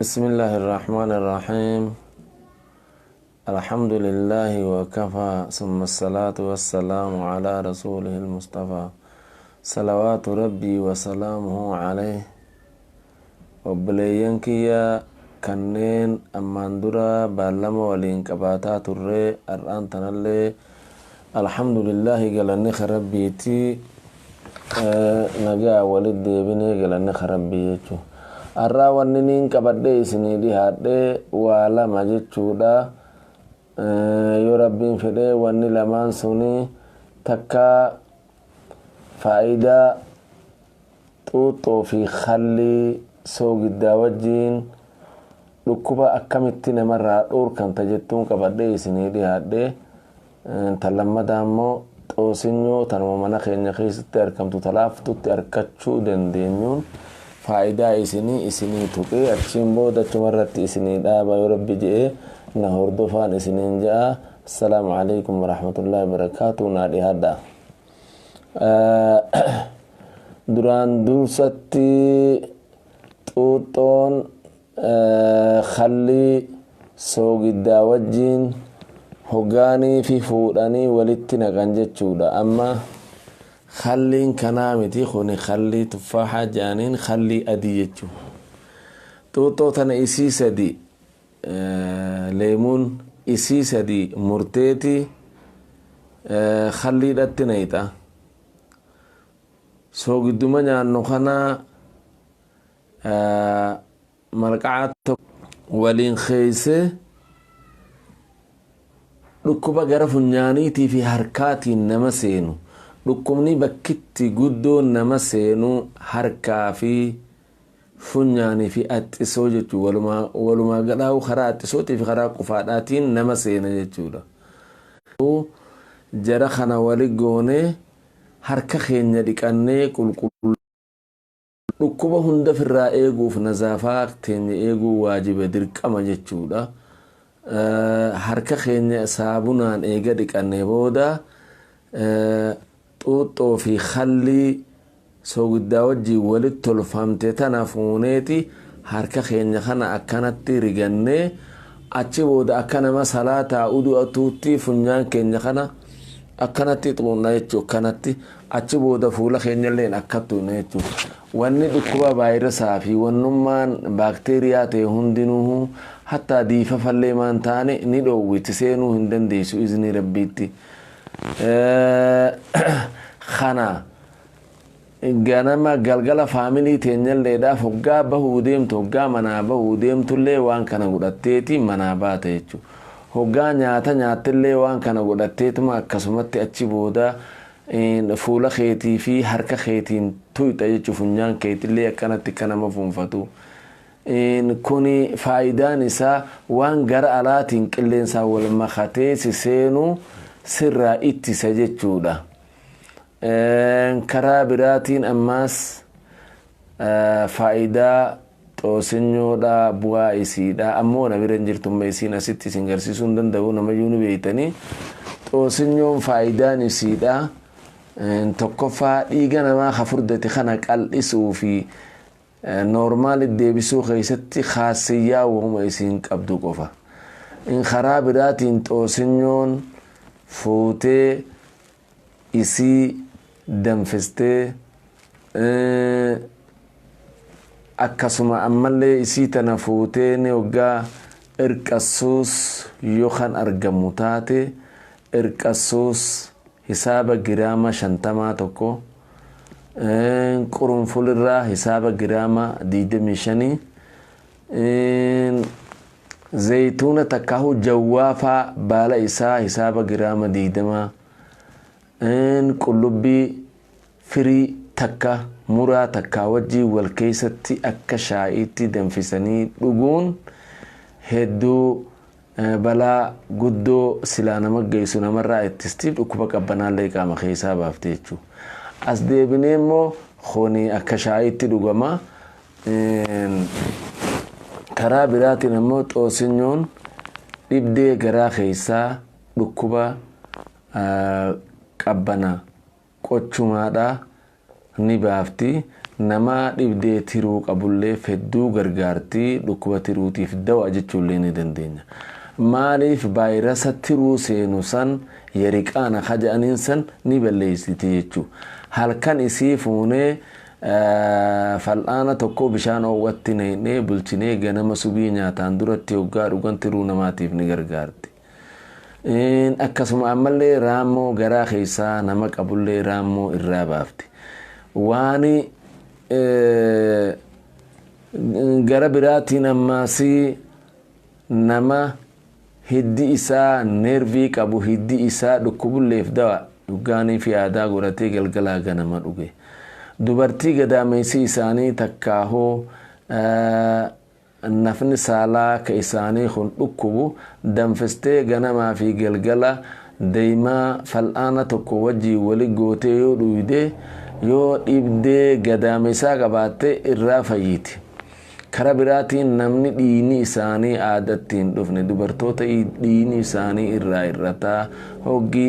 بسم الله الرحمن الرحيم. الحمد لله وكفى ثم الصلاة والسلام على رسوله المصطفى صلوات ربي وسلامه عليه. وبلينك يا كنين أمان درا بالما ولين كباتا تري الآن تنالي الحمد لله قالني خربيتي نجا ولد بني قالني خربيتي arraa wanni niin qabadhe isinii dhihaadhe waa lama jechuudha. yoo rabbiin fedhe wanni lamaan suni takka faayidaa xuuxoo fi khallii soogiddaa wajjiin dhukkuba akkamitti namarraa dhoorkamta jettuun qabadhe isinii dhihaadhe. tan lammataa immoo xoosinyo tanuma mana keenya keessatti argamtu talaaftutti arkachuu dandeenyuun faayidaa isinii tuqee achiin booda achumarratti isinii dhaaba yoo rabbi jedhe na hordofaan isiniin ja'a. assalaamu alaykum warahmatullaahi wabarakaatuh. naa dhihaadha. duraan dursatti xuuxoon khallii soogiddaa wajjiin hoggaanii fi fuudhanii walitti naqan jechuudha. amma خلين كنامتي خوني خلي تفاحة جانين خلي أديتشو توتو تنا إسيسة دي ليمون إسيسة دي مرتيتي خلي دتنايتا سوق الدمانيا نخنا مرقعات ولين خيسة ركوبا غرف نيانيتي في حركاتي نمسينو dhukkubni bakkitti guddoo nama seenu harkaa fi funyaanii fi axxisoo jechuudha. walumaa galatti karaa axxisootii fi karaa qufaadhaatiin nama seena jechuudha. jara kana wali goone harka keenya dhiqannee qulqulluu dhukkuba hunda firraa eeguuf nazaafaa teenya eeguu waajiba dirqama jechuudha. harka keenya saabunaan eega dhiqannee booda xuuxoo fi khallii soogiddaa wajjiin walitti tolfamte tana fuuneeti harka keenya kana akkanatti rigannee achi booda akka nama salaataa udu'atuutti funyaan keenya kana akkanatti xuunna jechuu akkanatti achi booda fuula keenyalleen akkattuuna jechuu. wanni dhukkuba vaayirasaa fi wannummaan baakteeriyaa ta'e hundinuu hattaa diifafallee maan taane ni dhoowwiti seenuu hin dandeessu izni rabbiitti. khana ganama galgala faamilii teenyalleedhaaf hoggaa bahuu deemtu hoggaa manaa bahuu deemtullee waan kana godhatteeti manaa baata jechuudha. hoggaa nyaata nyaattillee waan kana godhatteetuma akkasumatti achi booda fuula keetii fi harka keetiin tuyxa jechuudha. funyaan keetillee akkanatti akka nama fuunfatu. kuni faayidaan isaa waan gara alaatiin qilleensaa wal makatee si seenuu sirraa ittisa jechuudha. karaa biraatiin ammaas faayidaa xoosinyoodha bu'aa isiidha. ammoo na bira hin jirtumma isiin asitti isin garsiisuu hin danda'u namayyuu ni beeytanii. xoosinyoon faayidaan isiidha tokkoffaa dhiiga namaa hafurdate kana qal'isuu fi noormaal deebisuu keessatti khaasiyyaa uuma isiin qabdu qofa. karaa biraatiin xoosinyoon fuutee isii danfistee akkasuma ammallee isii tana fuutee ni hoggaa irqassuus yookaan argamu taate irqassuus hisaaba giraama 50 tokko qurunfulirraa hisaaba giraama 25 zaytuuna takkaahu jawwaafaa baala isaa hisaaba giraama 20 qullubbii firii takka muraa takka wajjii wal keessatti akka shaa'iitti danfisanii dhuguun hedduu balaa guddoo silaa nama geessu namarraa ittistiif dhukkuba qabbanaallee qaama keessaa baafte jechuudha. as deebinee immoo hoonii akka shaa'iitti dhugama. karaa biraatiin immoo xoosinyoon dhibdee garaa keessaa dhukkuba qabbana qochumaadha ni baafti. nama dhibdee tiruu qabullee fedduu gargaartii dhukkuba tiruutiif dawa jechuullee ni dandeenya. Maaliif vaayirasa tiruu seenu san yariqaana haja'aniin san ni balleessiti jechuu. Halkan isii fuunee fal'aana tokko bishaan oowwatti naqnee bulchinee ganama subii nyaataan duratti hoggaa dhugan tiruu namaatiif ni gargaarti. Akkasuma ammallee raammoo garaa keessaa nama qabullee raammoo irraa baafti. Waani gara biraatiin ammaasii nama hiddi isaa nervii qabu hiddi isaa dhukkubulleef dawa dhugaanii fi aadaa godhatee galgalaa ganama dhuge. Dubartii gadaameessii isaanii takkaahoo nafni saalaa ka isaanii kun dhukkubu danfistee ganamaa fi galgala deemaa fal'aana tokko wajjii wali gootee yoo dhuyde yoo dhibdee gadaameessaa qabaatte irraa fayyiti. Kara biraatiin namni dhiini isaanii aadatti hin dhufne dubartoota dhiini isaanii irraa irrataa hoggi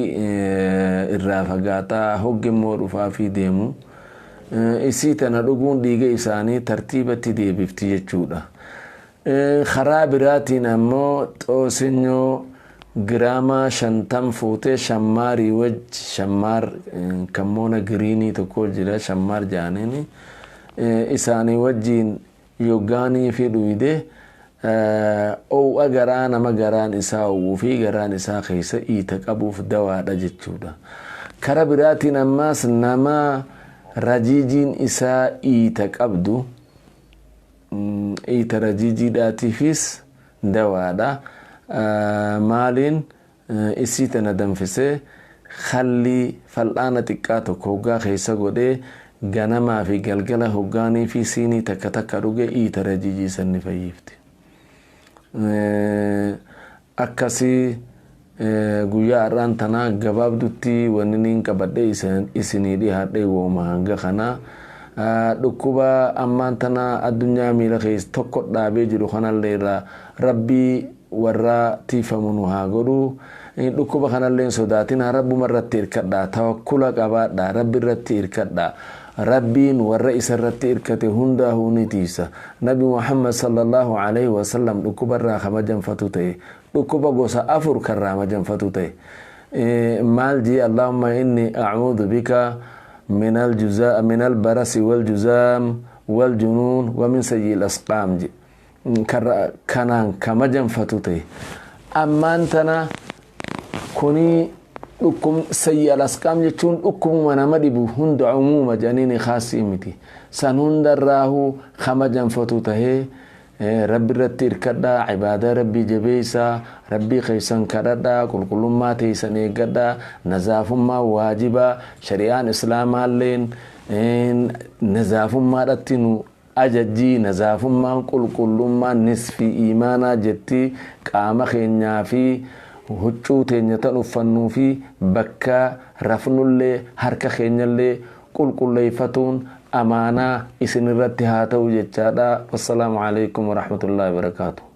irraa fagaataa hoggi immoo dhufaa fi deemu. Isii tana dhuguun dhiiga isaanii tartiibatti deebifti jechuudha. Karaa biraatiin ammoo xoosinoo giraama 50 fuutee shammaarii wajji shammaar kammoona giriinii tokko jira shammaar jaaniini isaanii wajjiin yoggaanii fi dhuyde oowwa garaa nama garaan isaa oowwuu fi garaan isaa keessa iita qabuuf dawaadha jechuudha. Kara biraatiin ammaas nama rajijiin isaa iita qabdu iita rajijiidhaatiifis dawaadha. Maaliin isii tana danfisee khalli fal'aana xiqqaa tokko hoggaa keessa godhee ganamaa fi galgala hoggaanii fi siinii takka takka dhuge iita rajijii sanni fayyifti. Akkasii guyyaa har'aan tanaa gabaabdutti wanni niin qabadhe isinii dhihaadhe wooma hanga kanaa. Dhukkuba ammaan tana addunyaa miila keessa tokko dhaabee jiru kanallee irraa rabbii warra tiifamu nu haa godhu. Dhukkuba kanallee sodaatina rabbuma irratti hirkadhaa tawakkula qabaadhaa rabbi irratti hirkadhaa. Rabbiin warra isa irratti hirkate hundaa ni tiisa. Nabi Muhammad sallallahu alaihi wasallam dhukkuba irraa kamajanfatu ta'e dhukkuba gosa 4 karraa majanfatu ta'e. Maal jee Allahumma inni a'uudhu bika من البرس والجزام والجنون ومن سيء الأسقام جي كانان كما جنفتوتي أما أنتنا كوني لكم سيء الأسقام جتون لكم ونمدب هند عموم جانين خاصي متي سنهند الراهو كما جنفتوتي ربي رتير كدا عبادة ربي جبيسا ربي خيسان كدا كل ما تيسان كدا نزاف ما واجبا شريعة إسلام اللين نزاف ما رتينو أجدي نزاف ما كل ما نصف إيمانا جتي قام خينيا في هجو تنيتا نفنو في بكا رفنو اللي حركة خينيا اللي كل ليفتون أمانة إسن الرتي هاتو جتشادا والسلام عليكم ورحمة الله وبركاته.